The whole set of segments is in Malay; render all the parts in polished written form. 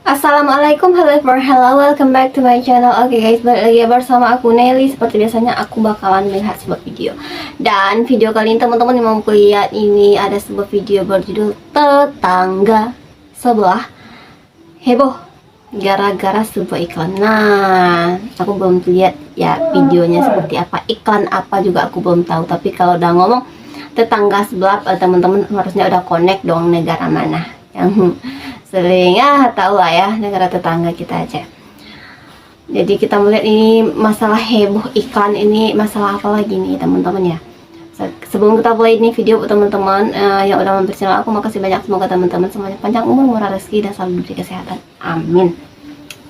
Assalamualaikum, hello, welcome back to my channel. Oke guys, balik lagi bersama aku Nelly. Seperti biasanya aku bakalan melihat sebuah video. Dan video kali ini teman-teman yang mau lihat ini ada sebuah video berjudul Tetangga Sebelah Heboh gara-gara sebuah iklan. Nah, aku belum lihat ya videonya seperti apa, iklan apa juga aku belum tahu. Tapi kalau udah ngomong tetangga sebelah, teman-teman harusnya udah connect dong negara mana yang sering tahu lah ya, negara tetangga kita aja. Jadi kita melihat ini masalah heboh iklan ini, masalah apa lagi nih teman-teman ya. Sebelum kita mulai ini video teman-teman yang udah mampir channel aku, makasih banyak. Semoga teman-teman semuanya panjang umur, murah rezeki, dan selalu diberi kesehatan, amin.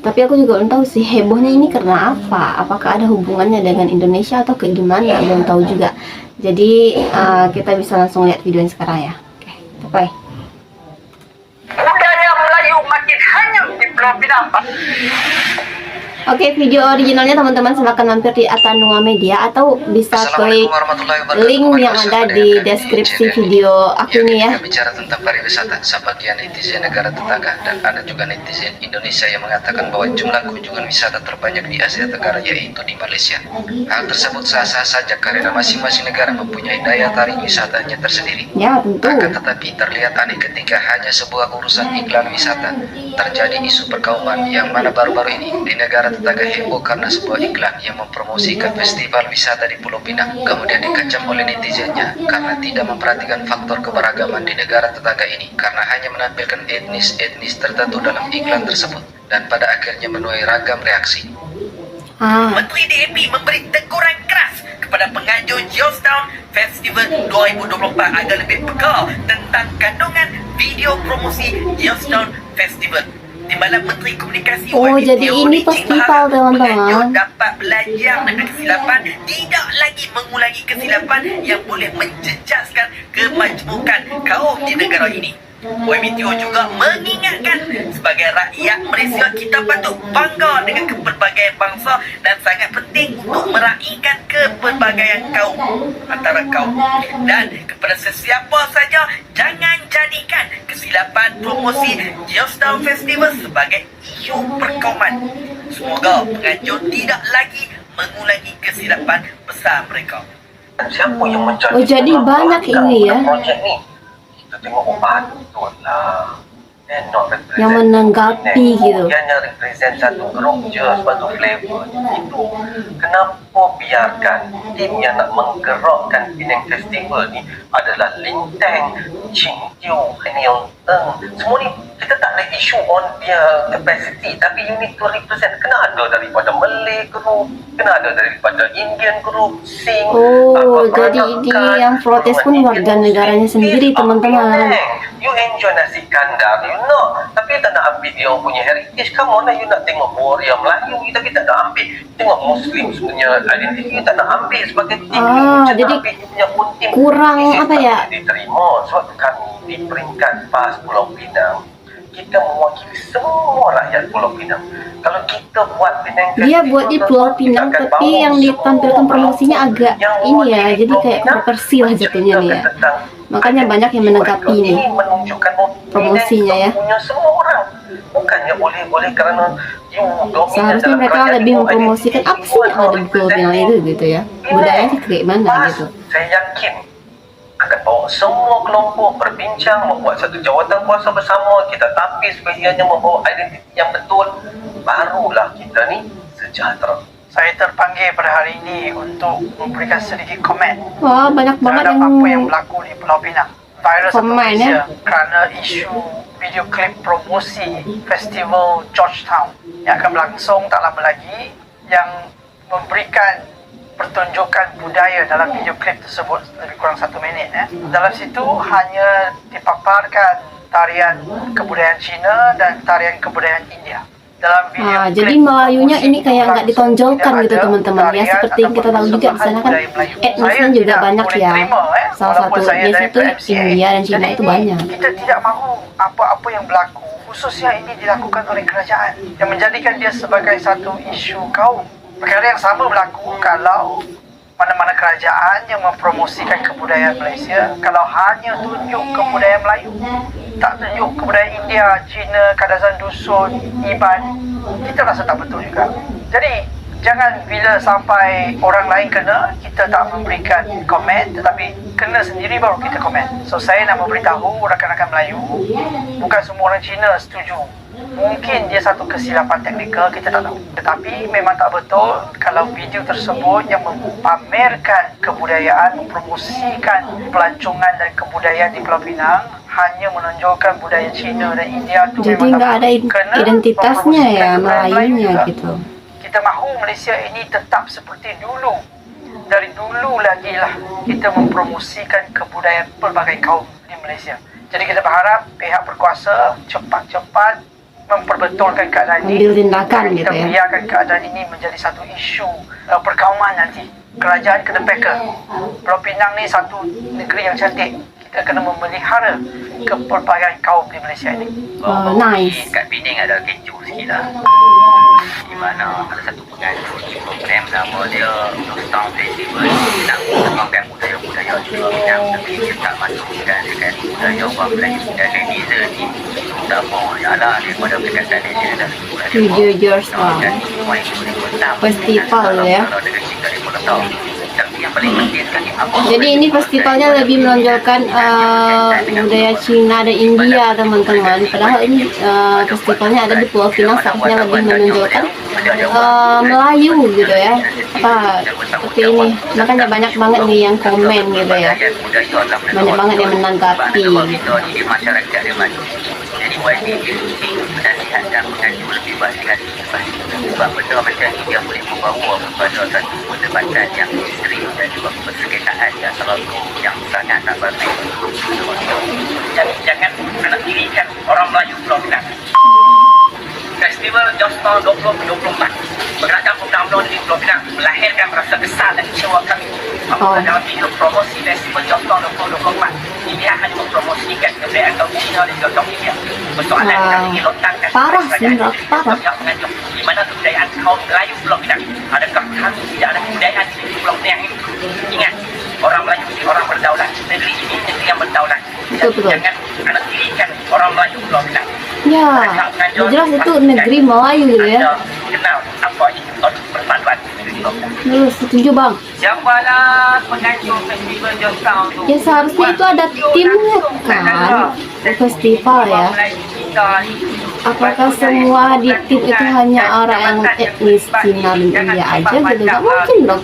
Tapi aku juga belum tahu sih hebohnya ini karena apa, apakah ada hubungannya dengan Indonesia atau kayak gimana, belum tahu juga. Jadi kita bisa langsung lihat videonya sekarang ya. Oke, bye. Makin hanyut di Pulau Pinang. Oke, video originalnya teman-teman silahkan mampir di Atanua Media atau bisa klik link yang ada di deskripsi video aku ini ya. Kita bicara tentang pariwisata, sebagian netizen negara tetangga dan ada juga netizen Indonesia yang mengatakan bahwa jumlah kunjungan wisata terbanyak di Asia Tenggara yaitu di Malaysia. Hal tersebut sah-sah saja karena masing-masing negara mempunyai daya tarik wisatanya tersendiri. Ya, tentu. Akan tetapi terlihat aneh ketika hanya sebuah urusan iklan wisata terjadi isu perkauman yang mana baru-baru ini di negara tetangga heboh karena sebuah iklan yang mempromosikan festival wisata di Pulau Pinang kemudian dikecam oleh netizennya karena tidak memperhatikan faktor keberagaman di negara tetangga ini karena hanya menampilkan etnis tertentu dalam iklan tersebut dan pada akhirnya menuai ragam reaksi. Menteri DAP memberi teguran keras kepada penganjur Geostown Festival 2024 agar lebih peka tentang kandungan video promosi Geostown Festival. Di mana Menteri Komunikasi jadi ini festival teman-teman. Penganjur dapat belajar dari kesilapan, tidak lagi mengulangi kesilapan yang boleh menjejaskan kemajmukan kaum di negara ini. YBTO juga mengingatkan sebagai rakyat Malaysia kita patut bangga dengan kepelbagaian bangsa dan sangat penting untuk meraihkan kepelbagaian kaum antara kaum, dan kepada sesiapa saja jangan jadikan kesilapan promosi Geostown Festival sebagai isu perkauman. Semoga penganjur tidak lagi mengulangi kesilapan besar mereka. Siapa yang mencari jadi banyak ini ya projek ni? Kita tengok betul lah. yang menanggapi gitu. Dia hanya represent satu grup je sebab tu flavor itu. Kenapa biarkan tim yang nak menggerakkan Penang Festival ni adalah Lintang, Ching Teo, Haniong Eng. Semua ni kita tak ada isu on dia capacity, tapi you need to represent. Kena ada daripada Malay group, kena ada daripada Indian group, Sing. Jadi ini yang protes pun warga negaranya sendiri teman-teman. You enjoy nasi kandar, you know, tapi you tak nak ambil dia punya heritage. Come on lah, you nak tengok warrior Melayu, tapi tak nak ambil tengok Muslim punya identiti, you tak nak ambil sebagai tim. Jadi punya tim kurang apa ya? Diterima sebab kami di peringkat PAS Pulau Pinang, kita mewakili semua rakyat Pulau Pinang. Kalau kita buat Penang Festival, dia buat di Pulau Pinang, tapi yang ditampilkan promosinya agak ini ya, jadi kayak kontroversi lah jatuhnya nih ya. Makanya banyak yang menanggapi nih promosinya ya. Semua orang bukannya boleh kerana seharusnya mereka lebih mempromosikan apa sih yang ada di Pulau Pinang itu gitu ya, budayanya kayak mana gitu. Saya yakin akan bawa semua kelompok berbincang, membuat satu jawatan kuasa bersama, kita tapis bahagiannya membawa identiti yang betul, barulah kita ni sejahtera. Saya terpanggil pada hari ini untuk memberikan sedikit komen. Wah, banyak banget apa yang berlaku di Pulau Pinang. Virus komen ya, kerana isu video klip promosi Festival Georgetown yang akan berlangsung tak lama lagi, yang memberikan pertunjukan budaya dalam video klip tersebut lebih kurang 1 minit. Dalam situ hanya dipaparkan tarian kebudayaan Cina dan tarian kebudayaan India. Dalam video jadi Melayunya ini kayak nggak ditonjolkan gitu teman-teman ya, seperti yang kita tahu juga di sana kan etnisnya juga banyak ya. Salah satu etnis itu India dan Cina itu banyak. Kita tidak mahu apa-apa yang berlaku, khususnya ini dilakukan oleh kerajaan yang menjadikan dia sebagai satu isu kaum. Perkara yang sama berlaku kalau mana-mana kerajaan yang mempromosikan kebudayaan Malaysia, kalau hanya tunjuk kebudayaan Melayu, tak tunjuk kebudayaan India, Cina, Kadazan Dusun, Iban, kita rasa tak betul juga. Jadi jangan bila sampai orang lain kena, kita tak memberikan komen, tetapi kena sendiri baru kita komen. So saya nak memberitahu rakan-rakan Melayu, bukan semua orang Cina setuju. Mungkin dia satu kesilapan teknikal, kita tak tahu. Tetapi memang tak betul kalau video tersebut yang memamerkan kebudayaan, mempromosikan pelancongan dan kebudayaan di Pulau Pinang hanya menonjolkan budaya Cina dan India tu. Jadi memang nggak tak ada betul. Kena identitasnya ya mempromosikan budaya Melayu Melayunya juga. gitu. Kita mahu Malaysia ini tetap seperti dulu. Dari dulu lagi lah kita mempromosikan kebudayaan pelbagai kaum di Malaysia. Jadi kita berharap pihak berkuasa cepat-cepat memperbetulkan keadaan ini. Ambil tindakan Kita gitu ya. biarkan keadaan ini menjadi satu isu perkauman nanti. Kerajaan kena peka. Pulau Pinang ni satu negeri yang cantik. Kita kena memelihara kepelbagaian kaum di Malaysia ini. Oh, nice. Kat Penang ada kecoh sikit lah. Di mana ada satu pengatur di program nama dia Nostalgia Festival. Nak kembangkan budaya-budaya juga Penang, tapi dia tak masukkan dekat budaya orang Melayu dan netizen ni. Utama ialah daripada perkataan dia dah Video yours lah. Festival ya. Tapi yang paling penting sekali apa? Jadi ini festivalnya lebih menonjolkan budaya Cina dan India teman-teman. Padahal ini festivalnya ada di Pulau Pinang, seharusnya lebih menonjolkan Melayu gitu ya. Tapi ini makanya banyak banget nih yang komen gitu ya. Banyak banget yang menanggapi. Di masyarakat dia maju. Jadi YB menasihat dan mengajuk lebih baik lagi. Sebab benda macam ni dia boleh membawa kepada satu perdebatan yang ekstrim dan juga persekitaran yang selalu yang sangat tak baik. Jadi jangan nak dirikan orang Melayu Pulau Pinang. Festival Jostown 2024 Pergerakan Pemuda UMNO di Pulau Pinang melahirkan rasa kesal dan kecewa kami apabila dalam video promosi Festival Jostown 2024 ini hanya mempromosikan kebudayaan kaum Cina dan juga kaum India. Persoalan yang ingin lontarkan Parah sih, parah. di mana kebudayaan kaum Melayu Pulau Pinang. Adakah kami tidak ada kebudayaan di Pulau Pinang ini? Ingat, orang Melayu ini orang berdaulat. Negeri ini negeri yang berdaulat. Betul. Jangan anak dirikan orang Melayu Pulau Pinang. Ya, jelas itu negeri Melayu gitu ya. Anda kenal apa itu perpaduan negeri Pulau Pinang. Setuju bang. Siapalah pengatur festival Jostown tu? Ya seharusnya itu ada timnya kan, festival ya. Apakah semua di tim itu hanya orang yang etnis Cina dan India aja gitu? Gak mungkin dong.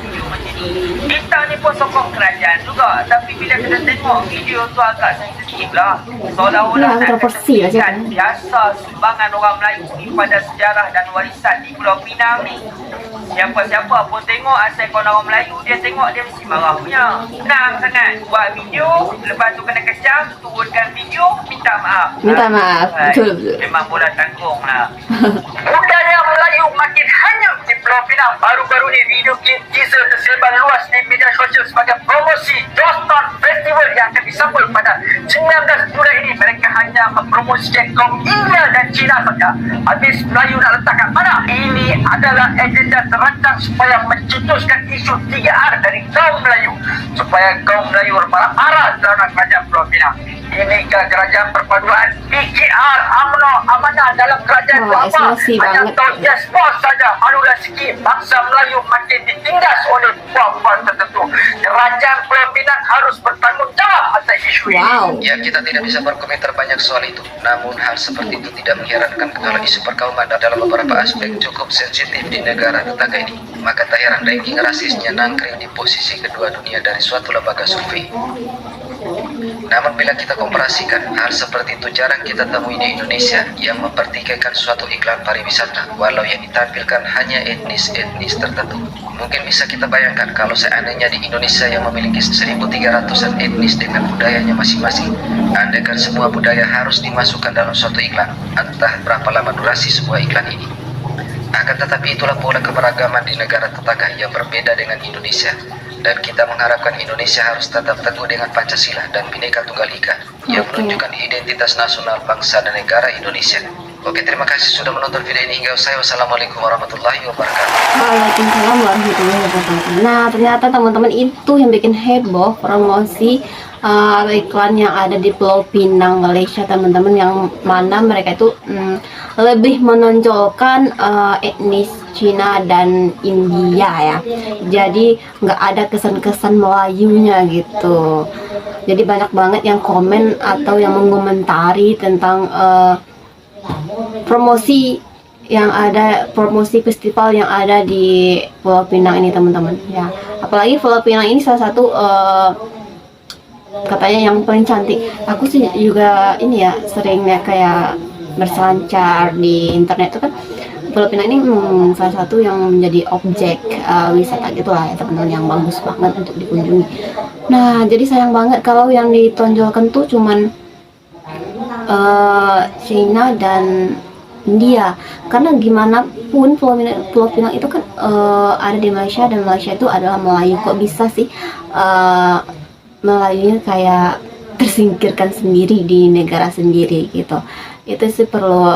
Kita ni pun sokong kerajaan juga, tapi bila kita tengok video tu agak sensitif lah. Seolah-olah Ya, kontroversi lah kan cakap. biasa sumbangan orang Melayu ni pada sejarah dan warisan di Pulau Pinang ni. Siapa-siapa pun tengok asal kau orang Melayu, dia tengok dia mesti marah punya. Senang sangat buat video, lepas tu kena kecam, turunkan video, minta maaf. Minta maaf, betul. Memang bola tanggung lah. Budaya Melayu makin hanyut di Pulau Pinang. Baru-baru ni video klip teaser tersebar luas di media sosial sebagai promosi Jostown Festival yang akan disambut pada 19 Julai ini. Mereka hanya mempromosikan kaum India dan Cina saja. Habis Melayu nak letak kat mana? Ini adalah agenda terancang supaya mencetuskan isu 3R dari kaum Melayu, supaya kaum Melayu marah-marah dalam kerajaan Pulau Pinang. Inikah kerajaan perpaduan PKR UMNO amanah dalam kerajaan Wah, apa? emosi Hanya banget. tahu yes bos saja. Malulah sikit bangsa Melayu makin ditindas oleh puak-puak tertentu. Kerajaan Pulau Pinang harus bertanggungjawab atas isu ini. Wow. Ya, kita tidak bisa berkomentar banyak soal itu. Namun hal seperti itu tidak mengherankan kalau isu perkauman dalam beberapa aspek cukup sensitif di negara tetangga ini. Maka tak heran ranking rasisnya nangkring di posisi kedua dunia dari suatu lembaga survei. Namun bila kita komparasikan, hal seperti itu jarang kita temui di Indonesia yang mempertikaikan suatu iklan pariwisata, walau yang ditampilkan hanya etnis-etnis tertentu. Mungkin bisa kita bayangkan kalau seandainya di Indonesia yang memiliki 1.300-an etnis dengan budayanya masing-masing, andaikan semua budaya harus dimasukkan dalam suatu iklan, entah berapa lama durasi sebuah iklan ini. Akan tetapi itulah pola keberagaman di negara tetangga yang berbeda dengan Indonesia. Dan kita mengharapkan Indonesia harus tetap teguh dengan Pancasila dan Bhinneka Tunggal Ika yang menunjukkan identitas nasional bangsa dan negara Indonesia. Oke, terima kasih sudah menonton video ini hingga usai. Wassalamualaikum warahmatullahi wabarakatuh. Waalaikumsalam warahmatullahi wabarakatuh. Nah ternyata teman-teman itu yang bikin heboh promosi iklan yang ada di Pulau Pinang, Malaysia teman-teman, yang mana mereka itu lebih menonjolkan etnis Cina dan India ya. Jadi nggak ada kesan-kesan Melayunya gitu. Jadi banyak banget yang komen atau yang mengomentari tentang promosi festival yang ada di Pulau Pinang ini teman-teman ya. Apalagi Pulau Pinang ini salah satu katanya yang paling cantik. Aku sih juga ini ya sering ya kayak berselancar di internet tuh kan. Pulau Pinang ini salah satu yang menjadi objek wisata gitu lah ya teman-teman, yang bagus banget untuk dikunjungi. Nah jadi sayang banget kalau yang ditonjolkan tuh cuman China dan India, karena gimana pun Pulau Pinang itu kan ada di Malaysia, dan Malaysia itu adalah Melayu. Kok bisa sih Melayunya kayak tersingkirkan sendiri di negara sendiri gitu. Itu sih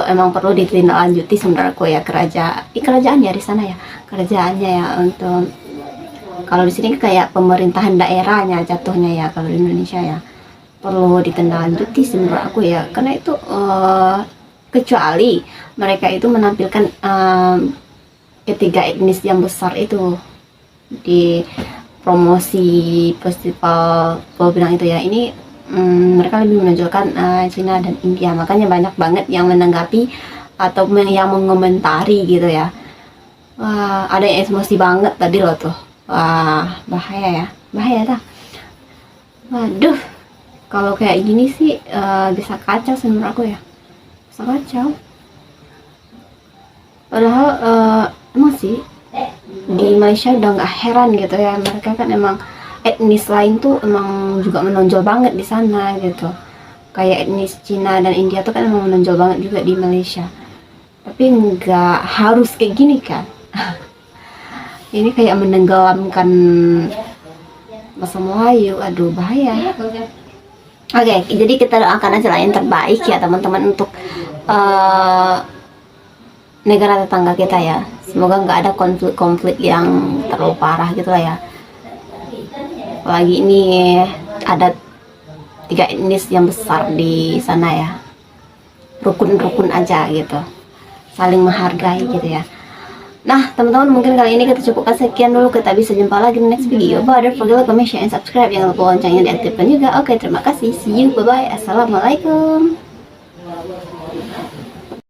emang perlu ditindaklanjuti menurutku ya, kerajaan ya di sana ya, kerajaannya ya. Untuk kalau di sini kayak pemerintahan daerahnya jatuhnya ya, kalau di Indonesia ya perlu ditindaklanjuti sih menurut aku ya, karena itu kecuali mereka itu menampilkan ketiga etnis yang besar itu di promosi festival Pulau Pinang itu ya. Ini mereka lebih menonjolkan Cina dan India, makanya banyak banget yang menanggapi atau yang mengomentari gitu ya. Wah, ada yang emosi banget tadi loh tuh. Wah, bahaya dah. Waduh, kalau kayak gini sih bisa kacau sih menurut aku ya, bisa kacau. Padahal emang sih di Malaysia udah nggak heran gitu ya, mereka kan emang etnis lain tuh emang juga menonjol banget di sana gitu. Kayak etnis Cina dan India tuh kan emang menonjol banget juga di Malaysia. Tapi nggak harus kayak gini kan. Ini kayak menenggelamkan bahasa Melayu. Aduh, bahaya. Oke, jadi kita doakan aja lah yang terbaik ya teman-teman untuk negara tetangga kita ya. Semoga nggak ada konflik-konflik yang terlalu parah gitu lah ya. Apalagi ini ada 3 etnis yang besar di sana ya, rukun-rukun aja gitu, saling menghargai gitu ya. Nah teman-teman, mungkin kali ini kita cukupkan sekian dulu, kita bisa jumpa lagi di next video. Don't forget to comment, share, and subscribe. Jangan lupa loncengnya diaktifkan juga. Oke, terima kasih, see you, bye bye, assalamualaikum.